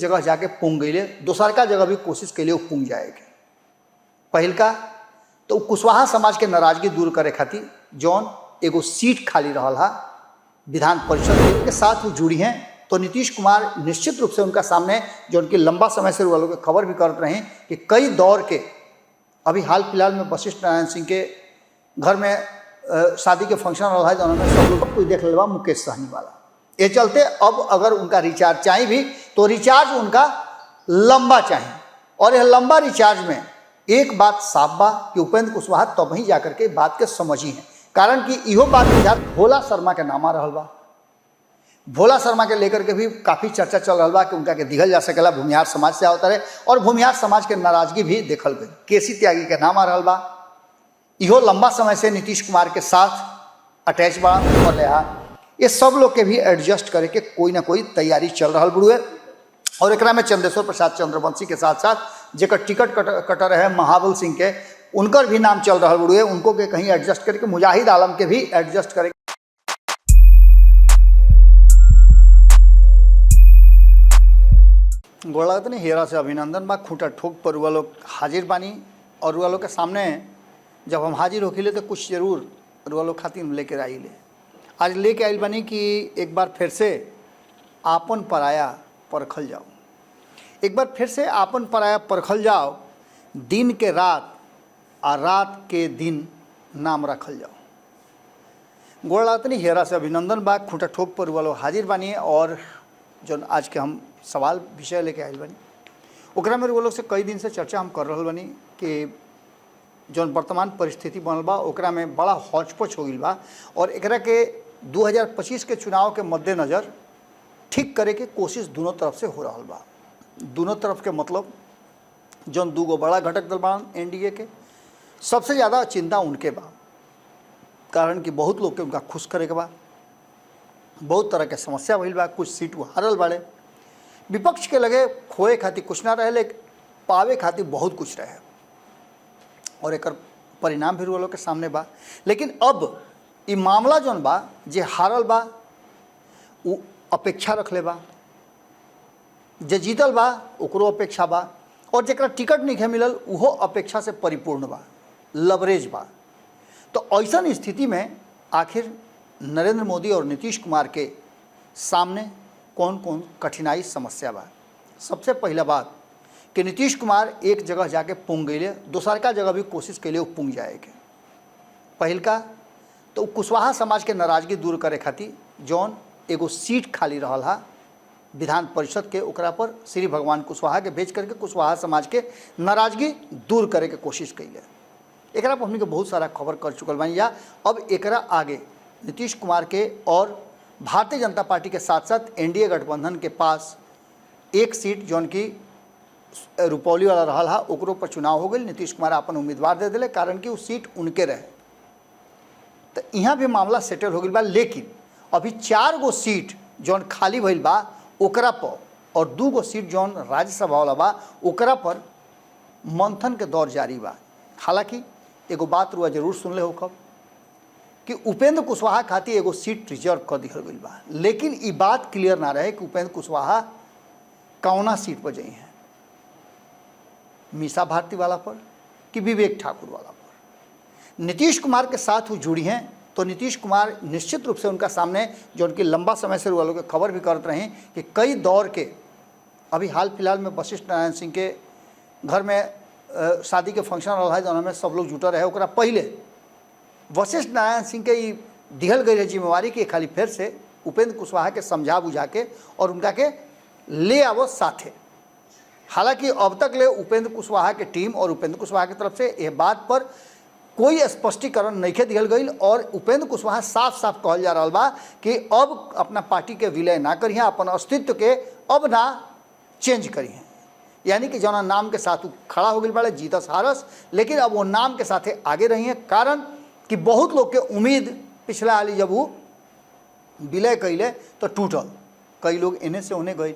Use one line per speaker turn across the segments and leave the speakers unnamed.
जगह जाके पुंग गई, दोसर का जगह भी कोशिश के लिए पुंग जाएगी। पहिलका तो कुशवाहा समाज के नाराजगी दूर करे खातिर जौन एगो सीट खाली रहा है विधान परिषद के साथ वो जुड़ी हैं, तो नीतीश कुमार निश्चित रूप से उनका सामने जो उनकी लंबा समय से वालों के खबर भी करते रहे कि कई दौर के अभी हाल फिलहाल में वशिष्ठ नारायण सिंह के घर में शादी के फंक्शन रहा है, उन्होंने सब लोग कोई देख लेवा मुकेश सहनी वाला। ये चलते अब अगर उनका रिचार्ज चाहिए भी तो रिचार्ज उनका लंबा चाहिए, और यह लंबा रिचार्ज में एक बात साफ बा कि उपेंद्र कुशवाहा तब ही जाकर के बात के समझी है, कारण कि इहो बात भोला शर्मा के नाम आ रहा बा। भोला शर्मा के लेकर के भी काफ़ी चर्चा चल रहा बा कि उनका के दिखल जा सकेला भूमिहार समाज से आवता रहे, और भूमिहार समाज के नाराजगी भी देखल गई। केसी त्यागी के नाम आ रहा बा, इहो लंबा समय से नीतीश कुमार के साथ अटैच बा, और ये सब लोग के भी एडजस्ट करे के कोई ना कोई तैयारी चल रहा बुढ़ुए। और एकरा में चंदेश्वर प्रसाद चंद्रवंशी के साथ साथ जेकर टिकट कटर है महाबल सिंह के, उनकर भी नाम चल रहा बुढ़ुए, उनको के कहीं एडजस्ट करके मुजाहिद आलम के भी एडजस्ट करे। गोड़ा तो नहीं हेरा से अभिनंदन बा, खूंटा ठोक पर रुआ लोग हाजिर बानी, और रुआ लोग के सामने जब हम हाजिर होखिले तो कुछ जरूर रुआ लोग खातिर लेकर आइले। आज लेके आइल बानी कि एक बार फिर से आपन पराया परखल जाओ, एक बार फिर से आपन पराया परखल जाओ, दिन के रात और रात के दिन नाम रखल जाओ। गोड़ लागतनी हेरा से अभिनंदन बा, खूंटा ठोक पर रुआ लोग हाजिर बानी, और जो आज के हम सवाल विषय लेके आइल बानी ओकरा में रुआ लोग से कई दिन से चर्चा हम कर रहा बानी कि जो वर्तमान परिस्थिति बनल बा ओकरा में बड़ा हौचपच हो गई बा, और एकरा के 2025 के चुनाव के मद्देनज़र ठीक करे के कोशिश दोनों तरफ से हो रहा बा। दोनों तरफ के मतलब जौन दूगो बड़ा घटक दल बा एनडीए के, सबसे ज़्यादा चिंता उनके बा, कारण कि बहुत लोग के उनका खुश करे के बा, बहुत तरह के समस्या भइल बा, कुछ सीट वो हारल बाड़े। विपक्ष के लगे खोए खातिर कुछ ना रहे, लेकिन पावे खातिर बहुत कुछ रहे, और एक परिणाम भी लोग के सामने बा। लेकिन अब ये मामला जौन बा जे हारल बा वो अपेक्षा रख ले बा, जे जीतल बा ओकरो अपेक्षा बा, और जरा टिकट नहीं मिलल उहो अपेक्षा से परिपूर्ण बा, लवरेज बा। तो ऐसा स्थिति में आखिर नरेंद्र मोदी और नीतीश कुमार के सामने कौन कौन कठिनाई समस्या बा। सबसे पहला बात कि नीतीश कुमार एक जगह जाके पुंग गई, दोसर का जगह भी कोशिश के लिए पुंग जाएगा। पहिलका तो कुशवाहा समाज के नाराजगी दूर करे खातिर जौन एगो सीट खाली रहा है विधान परिषद के, ओकरा पर श्री भगवान कुशवाहा के भेज करके कुशवाहा समाज के नाराजगी दूर करे के कोशिश कैले। एकरा पर हमने के बहुत सारा खबर कर चुकल बानी। या अब एकरा आगे नीतीश कुमार के और भारतीय जनता पार्टी के साथ साथ एनडीए गठबंधन के पास एक सीट जौन की रुपौली वाला रहा है ओकरो पर चुनाव हो गई, नीतीश कुमार अपन उम्मीदवार दे दिले, कारण कि वो सीट उनके रहे। तो यहाँ भी मामला सेटल हो गई बा। लेकिन अभी 4 गो सीट जौन खाली भइल बा ओकरा पर, और 2 गो सीट जौन राज्यसभा वाला बा ओकरा पर मंथन के दौर जारी बा। हालांकि एगो बात रुआ जरूर सुन ले हो कब कि उपेंद्र कुशवाहा खातिर एगो सीट रिजर्व कर दिहल गई बा, लेकिन ये बात क्लियर ना रहे कि उपेंद्र कुशवाहा कौना सीट पर जाई हैं, मीसा भारती वाला पर कि विवेक ठाकुर वाला पर। नीतीश कुमार के साथ वो जुड़ी हैं, तो नीतीश कुमार निश्चित रूप से उनका सामने जो उनकी लंबा समय से वालों के खबर भी करते रहे कि कई दौर के अभी हाल फिलहाल में वशिष्ठ नारायण सिंह के घर में शादी के फंक्शन रहा है, जौन में सब लोग जुटल रहे। ओकरा पहले वशिष्ठ नारायण सिंह के दिहल गई जिम्मेवारी कि खाली फिर से उपेंद्र कुशवाहा के समझा बुझा के और उनका के ले आवो साथे। हालांकि अब तक ले उपेंद्र कुशवाहा के टीम और उपेंद्र कुशवाहा की तरफ से यह बात पर कोई स्पष्टीकरण नहीं दिहल गई, और उपेंद्र कुशवाहा साफ साफ कहल जा रहा बा कि अब अपना पार्टी के विलय ना करिए, अपन अस्तित्व के अब ना चेंज करिए। यानी कि जौना नाम के साथ खड़ा हो गई बड़े जीतस हारस, लेकिन अब वो नाम के साथ आगे रही हैं, कारण कि बहुत लोग के उम्मीद पिछला हाली जब वो विलय कैले तो टूटल, कई लोग इन्हें से उन्हें गए,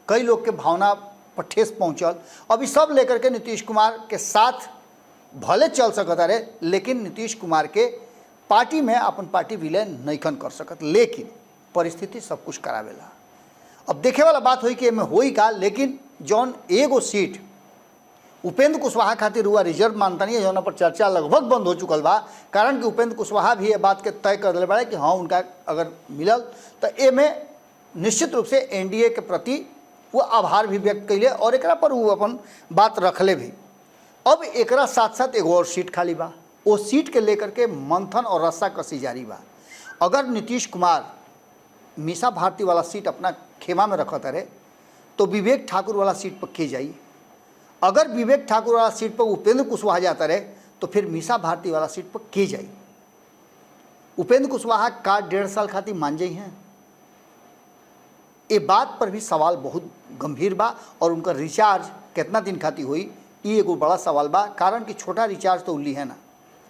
कई लोग के भावना पर ठेस पहुँचल। अभी सब लेकर के नीतीश कुमार के साथ भले चल सकता रहे, लेकिन नीतीश कुमार के पार्टी में अपन पार्टी विलय नहीं कर सकत, लेकिन परिस्थिति सब कुछ करावेला। अब देखे वाला बात हुई कि एमे होई का, लेकिन जौन एगो सीट उपेंद्र कुशवाहा खातिर हुआ रिजर्व मानता नहीं है, जौन पर चर्चा लगभग बंद हो चुकल बा। कारण कि उपेंद्र कुशवाहा भी ये बात के तय कर दिले बड़े कि हाँ उनका अगर मिलल तो एमे निश्चित रूप से एनडीए के प्रति वो आभार भी व्यक्त कैले और एकरा पर वो अपन बात रखले भी। अब एकरा साथ साथ एगो और सीट खाली बा, वो सीट के लेकर के मंथन और रस्साकसी जारी बा। अगर नीतीश कुमार मीसा भारती वाला सीट अपना खेमा में रखत रहे तो विवेक ठाकुर वाला सीट पर के जाई। अगर विवेक ठाकुर वाला सीट पर उपेंद्र कुशवाहा जाता रहे तो फिर मीसा भारती वाला सीट पर के जाई। उपेंद्र कुशवाहा का 1.5 साल खातिर मान जाई हैं, ये बात पर भी सवाल बहुत गंभीर बा। और उनका रिचार्ज कितना दिन खातिर हुई ये एगो बड़ा सवाल बा। कारण कि छोटा रिचार्ज तो उल्ली है ना,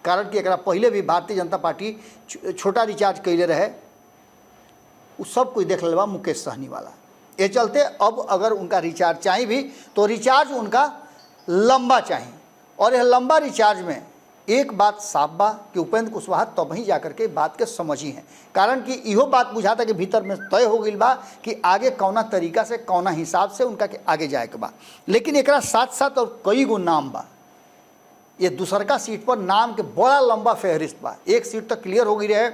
कारण कि एकरा पहले भी भारतीय जनता पार्टी छोटा रिचार्ज कैले रहे, वो सब कोई देख ले बा मुकेश सहनी वाला। ये चलते अब अगर उनका रिचार्ज चाहिए भी तो रिचार्ज उनका लंबा चाहिए। और यह लंबा रिचार्ज में एक बात साफ बा कि उपेंद्र कुशवाहा तब ही जाकर के बात के समझी हैं। कारण कि इहो बात बुझाता कि भीतर में तय हो गई बा कि आगे कौना तरीका से कौना हिसाब से उनका के आगे जाए के बा। लेकिन एकरा साथ साथ और कई गो नाम बा, ये दूसरका सीट पर नाम के बड़ा लंबा फहरिस्त बा। एक सीट तक क्लियर हो गई रहे,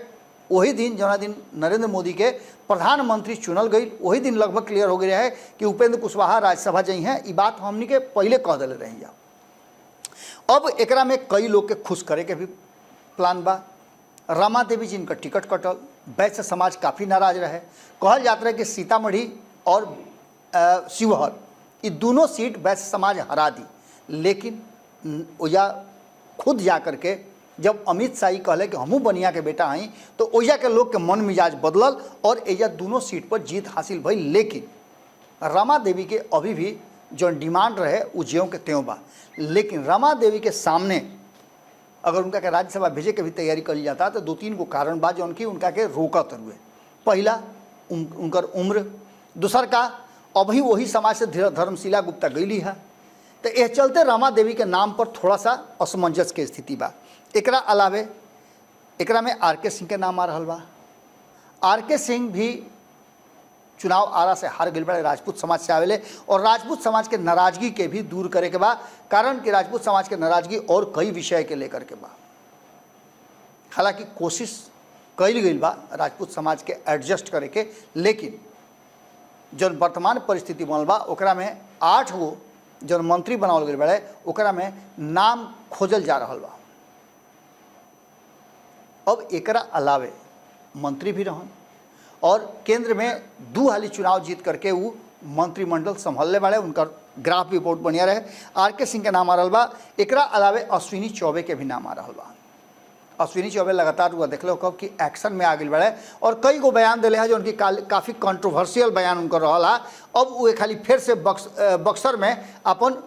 वही दिन जौना दिन नरेंद्र मोदी के प्रधानमंत्री चुनल गई वही दिन लगभग क्लियर हो गई रहे कि उपेंद्र कुशवाहा राज्यसभा जाइ हैं। ये बात हमनी के पहले कह दिले रही जा। अब एकरा में कई लोग के खुश करे के भी प्लान बा। रमा देवी जिनका टिकट कटल, वैश्य समाज काफ़ी नाराज रहे। कहल जाता रहे कि सीतामढ़ी और शिवहर ये दोनों सीट वैश्य समाज हरा दी। लेकिन ओजा खुद जा कर के जब अमित शाह कहले कि हमू बनिया के बेटा आई तो ओजा के लोग के मन मिजाज बदलल और एजा दोनों सीट पर जीत हासिल भई। लेकिन रमा देवी के अभी भी जो डिमांड रहे वो ज्यों के त्यों बा। लेकिन रमा देवी के सामने अगर उनका के राज्यसभा भेजे के भी तैयारी कर जाता तो 2-3 गो कारण बा जो उनका के रोकत हुए। पहला उनकर उम्र, दूसर का अभी वही समाज से धर्मशिला गुप्ता गईली है, तो यह चलते रमा देवी के नाम पर थोड़ा सा असमंजस के स्थिति बा। एकरा अलावे एकरा में आर के सिंह के नाम आ रहा बा। आर के सिंह भी चुनाव आरा से हार गए बड़े, राजपूत समाज से आवेले और राजपूत समाज के नाराजगी के भी दूर करे के बा। कारण कि राजपूत समाज के नाराजगी और कई विषय के लेकर के बा। हालांकि कोशिश कईल गई बा राजपूत समाज के एडजस्ट करे के, लेकिन जो वर्तमान परिस्थिति बनल बा ओकरा में 8 गो जो मंत्री बनावल गए बड़े ओकरा में नाम खोजल जा रहा बा। अब एकरा अलावे मंत्री भी रहन और केंद्र में 2 हाली चुनाव जीत करके वो मंत्रिमंडल संभालने वाले, उनका ग्राफ भी बहुत बढ़िया रहे। आर के सिंह के नाम आ रहा बा। एकरा अलावे अश्विनी चौबे के भी नाम आ रहा बा। अश्विनी चौबे लगातार हुआ देख लो कब कि एक्शन में आ गई बड़े और कई गो बयान दिले हैं जो उनकी काफ़ी कंट्रोवर्शियल बयान उनका रहा। अब वो खाली फिर से बक्सर में अपन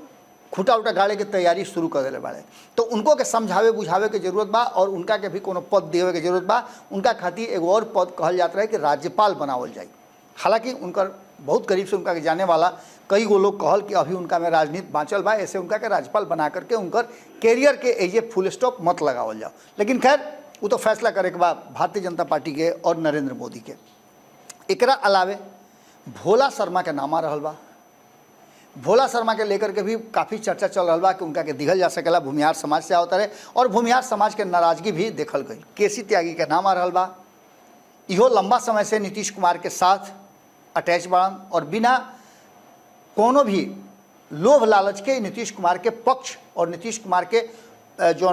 खूटा उटा गाड़े की तैयारी शुरू कर दिले बाड़े। तो उनको के समझावे बुझावे के जरूरत बा और उनका के भी कोनो पद देवे के जरूरत बा। उनका खातिर एगो और पद कहल जाता है कि राज्यपाल बनावल जाए। हालांकि उनकर बहुत करीब से उनका के जाने वाला कई गो लोग कहल कि अभी उनका में राजनीति बाँचल बा, ऐसे उनका के राज्यपाल बना करके उनकर कैरियर के एजे फुल स्टॉप मत लगावल जाओ। लेकिन खैर वो तो फैसला करे के बाद भारतीय जनता पार्टी के और नरेंद्र मोदी के। एकरा अलावे भोला शर्मा के नाम आ रहा बा। भोला शर्मा के लेकर के भी काफ़ी चर्चा चल रहा बा कि उनका के दिखल जा सकेला भूमिहार समाज से आवता रहे और भूमिहार समाज के नाराजगी भी देखल गई। केसी त्यागी के नाम आ रहा बा। इहो लंबा समय से नीतीश कुमार के साथ अटैच बाड़न और बिना कोनो भी लोभ लालच के नीतीश कुमार के पक्ष और नीतीश कुमार के जो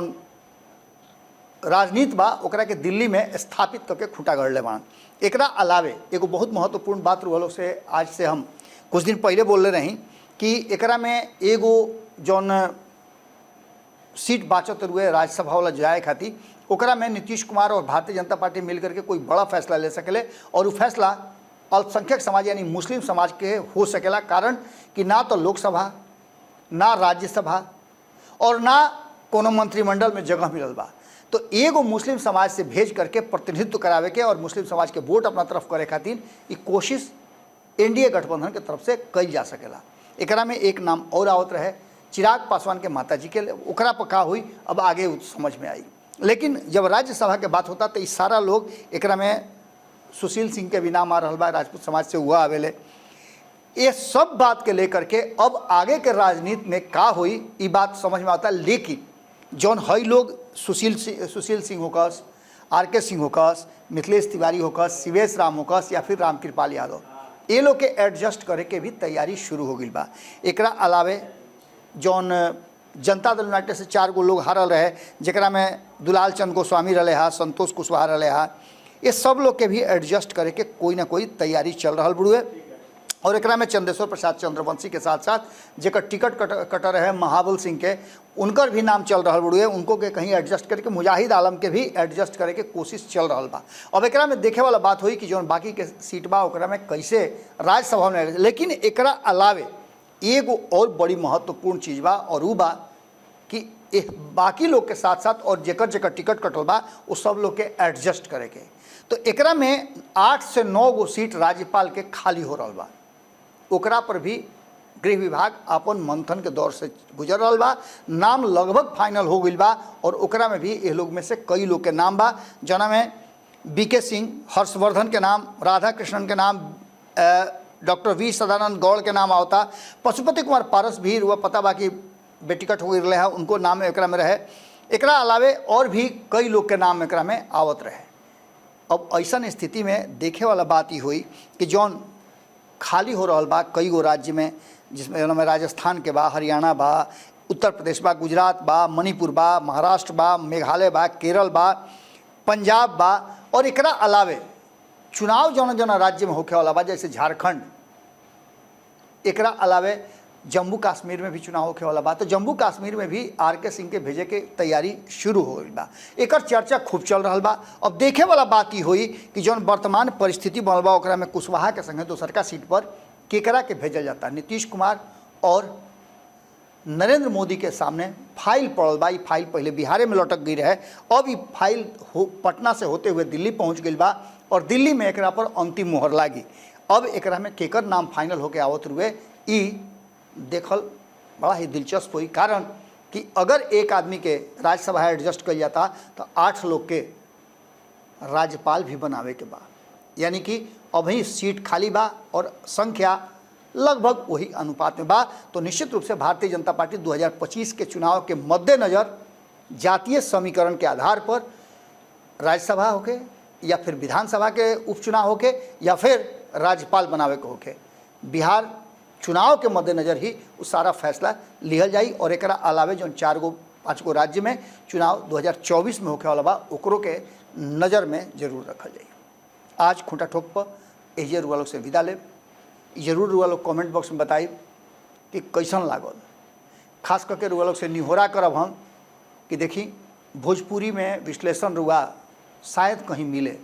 राजनीति बा ओकरा के दिल्ली में स्थापित करके खूटा गढ़ले बाड़न। एकरा अलावे एगो बहुत महत्वपूर्ण बात रहलो से आज से हम कुछ दिन पहले बोल रही कि एकरा में एगो जौन सीट बाचत हुए राज्यसभा वाला जाए खातिर ओकरा में नीतीश कुमार और भारतीय जनता पार्टी मिल करके कोई बड़ा फैसला ले सकेले और वो फैसला अल्पसंख्यक समाज यानी मुस्लिम समाज के हो सकेला। कारण कि ना तो लोकसभा ना राज्यसभा और ना कोनो मंत्रिमंडल में जगह मिलल बा। तो एगो मुस्लिम समाज से भेज करके प्रतिनिधित्व करावे के और मुस्लिम समाज के वोट अपना तरफ करे खातिर ये कोशिश एनडीए गठबंधन के तरफ से कई जा सकेला। एकरा में एक नाम और आवत रहे चिराग पासवान के माताजी के, ओकरा पर का हुई अब आगे समझ में आई। लेकिन जब राज्यसभा के बात होता तो ये सारा लोग एकरा में सुशील सिंह के भी नाम आ रहा बा, राजपूत समाज से हुआ आवेले। ये सब बात के लेकर के अब आगे के राजनीति में का हुई ये बात समझ में आता है। लेकिन जौन हई लोग Sushil Singh hocus, RK Singh hocus, Mithilesh Tiwari hocus, Shivesh Ram hocus या फिर रामकृपाल यादव, ये लोग के एडजस्ट करे के भी तैयारी शुरू हो गई बा। एकरा अलावे जौन जनता दल यूनाइटेड से 4 गो लोग हारल रहे, जरा में दुलाल चंद गोस्वामी रहे हा, संतोष कुशवाहा रहे हा, ये सब लोग के भी एडजस्ट करे के कोई ना कोई तैयारी चल रहा बुढ़ुए। और एकरा में चंदेश्वर प्रसाद चंद्रवंशी के साथ साथ जेकर टिकट कटर है महाबल सिंह के, उनकर भी नाम चल रहा बुढ़ुए, उनको के कहीं एडजस्ट करके मुजाहिद आलम के भी एडजस्ट करे के कोशिश चल रहा बा। अब एकरा में देखे वाला बात हुई कि जो बाकी के सीट बा ओकरा में कैसे राज्यसभा में। लेकिन एकरा अलावे एगो और बड़ी महत्वपूर्ण चीज़ बा और वो बा कि बाकी लोग के साथ साथ और जेकर टिकट कटल बा वो सब लोग के एडजस्ट करे के। तो एकरा में 8 से 9 गो सीट राज्यपाल के खाली हो रहा बा, ओकरा पर भी गृह विभाग अपन मंथन के दौर से गुजर रहा बा। नाम लगभग फाइनल हो गई बा और ओकरा में भी ये लोग में से कई लोग के नाम बा, जना में BK सिंह, हर्षवर्धन के नाम, राधा कृष्णन के नाम, डॉक्टर V सदानंद गौड़ के नाम आवता, पशुपति कुमार पारस भी रुआ पता बा कि बेटिकट हो गई रहे, उनको नाम एकरा में रहे। एकरा अलावे और भी कई लोग के नाम एकरा में आवत रहे। अब ऐसा स्थिति में देखे वाला बात ही हुई कि जौन खाली हो रहा बा कई गो राज्य में, जिसमें उनमें राजस्थान के बा, हरियाणा बा, उत्तर प्रदेश बा, गुजरात बा, मणिपुर बा, महाराष्ट्र बा, मेघालय बा, केरल बा, पंजाब बा, और एकरा अलावे चुनाव जौन राज्य में होखे वाला बा जैसे झारखंड, एकरा अलावे जम्मू कश्मीर में भी चुनाव होखे वाला बा। तो जम्मू कश्मीर में भी RK सिंह के भेजे के तैयारी शुरू हो गई बा, एकर चर्चा खूब चल रहा बा। अब देखे वाला बात ही हुई कि जौन वर्तमान परिस्थिति बनल बा ओकरा में कुशवाहा के संगे दोसर का सीट पर केकरा के भेजल जाता। नीतीश कुमार और नरेंद्र मोदी के सामने फाइल पड़ल बा। फाइल पहले बिहार में लटक गई रहे, अब ये फाइल पटना से होते हुए दिल्ली पहुँच गई बा और दिल्ली में एकरा पर अंतिम मोहर लागी। अब एकरा में केकर नाम फाइनल होके आवत हुए ई देखल बड़ा ही दिलचस्प हुई। कारण कि अगर एक आदमी के राज्यसभा एडजस्ट कर जाता तो 8 लोग के राज्यपाल भी बनावे के बा, यानी कि अभी सीट खाली बा और संख्या लगभग वही अनुपात में बा। तो निश्चित रूप से भारतीय जनता पार्टी 2025 के चुनाव के मद्देनज़र जातीय समीकरण के आधार पर राज्यसभा होके या फिर विधानसभा के उपचुनाव होके या फिर राज्यपाल बनावे के होके, बिहार चुनाव के मद्देनज़र ही वो सारा फैसला लिहल जाई। और एकरा अलावे जो 4-5 गो राज्य में चुनाव 2024 में होखे वाला बा ओकरो के नज़र में जरूर रखल जाई। आज खूंटा ठोक पर एजे रुआ लोग से विदा ले। जरूर रुआ लोग कमेंट बॉक्स में बताई कि कैसन लागल। खास करके रुआ लोग से निहोरा करब हम कि देखी भोजपुरी में विश्लेषण रुआ शायद कहीं मिले,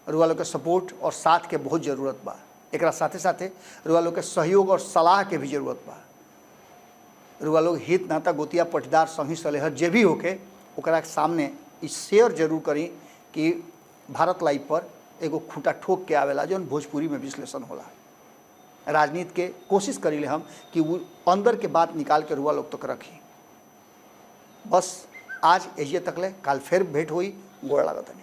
रुआ लोग के सपोर्ट और साथ के बहुत ज़रूरत बा। एकरा साथे साथे रुआ लोग के सहयोग और सलाह के भी जरूरत बा। रुआ लोग हित नाता गोतिया पटीदार संगी सलेहर जे भी होके ओकरा के सामने इस शेयर जरूर करी कि भारत लाइव पर एगो खूंटा ठोक के आवेला जौन भोजपुरी में विश्लेषण होला। राजनीति के कोशिश करीले हम कि वो अंदर के बात निकाल के रुआ लोग तक रखी। बस आज एजे तक ले, काल फिर भेंट हुई। गोड़ लागत।